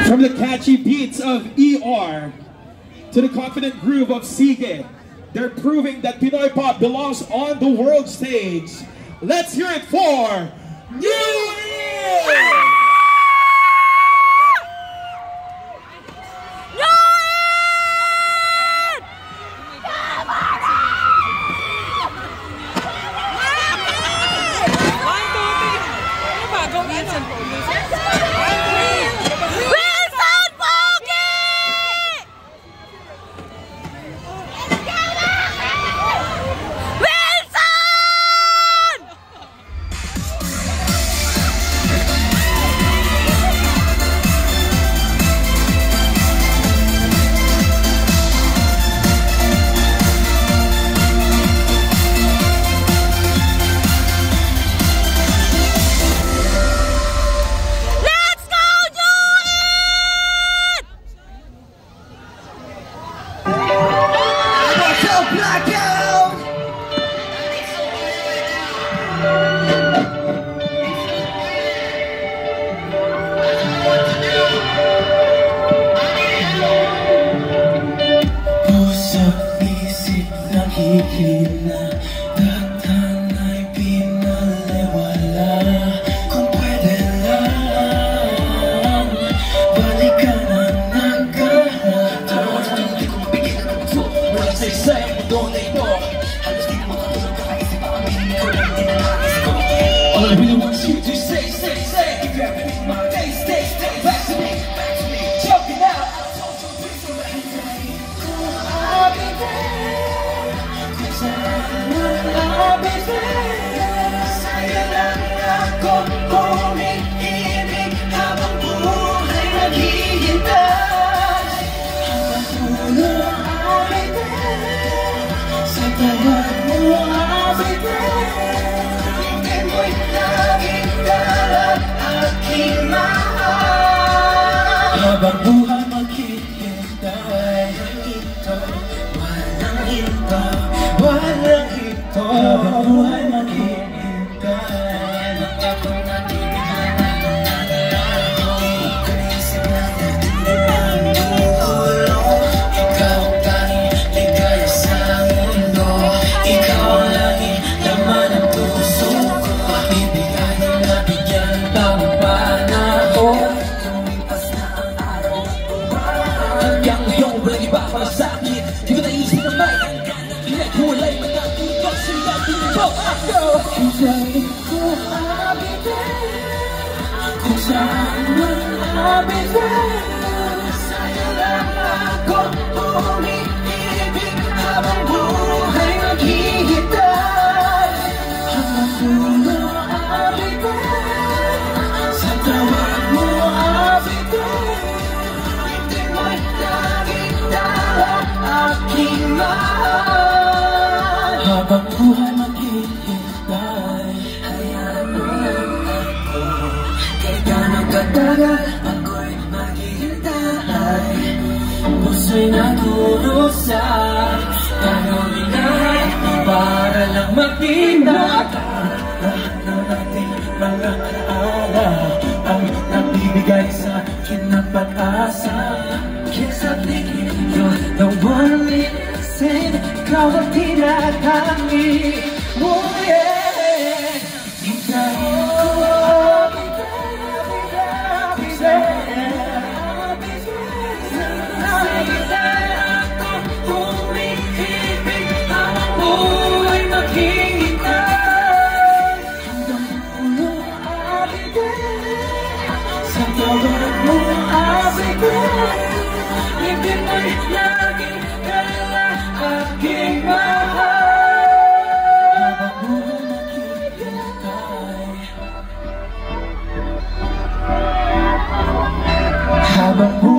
From the catchy beats of ER to the confident groove of Sige, they're proving that Pinoy pop belongs on the world stage. Let's hear it for New Year! All I really want you to say, if you have anything my day, stay, back to me, choke it out. I'll be there, 'cause I'll be there. Sa'yo lang ako umiibig habang buhay naghihintay. Habang puno, I'll be there. Sa tapat mo, I'll be there. Habang buhay maghihintay, walang hinto. Habang buhay maghihintay, magkakong nabibigyan ako. Kanisip lang natin ang tulong. Ikaw ang tanging ligaya sa mundo. Ikaw ang laging laman ng puso ko. Ibigay na nabigyan ng bawat panahon. Walang iba para sa akin. Di ko naisip na may pinaghuwalay man ang ibang sila. Pinipok ako. Kung saan ko abigay, kung saan man abigay, sa'yo lang ako umiibig habang buhay maghihintay. Habang puno abigay, sa tawag mo abigay. Habang buhay maghihintay, hayaan mo lang ako. Kahit gano'ng katagal, ako'y maghihintay. Puso'y nagdurusa, tanongin lahat para lang makita. Lahat ng ating mga alaala ang nagbibigay sa akin ng pag-asa. Yes, I think you're the one listen. Ikaw ang tinatangi. Oh yeah. Hintayin ko. Sa'yo ako umiibig habang buhay maghihintay. Hanggang puno abigay, sa tawag mo abigay. Hindi mo'y laging kaya aking mahal. Habang buhay maghihintay, habang buhay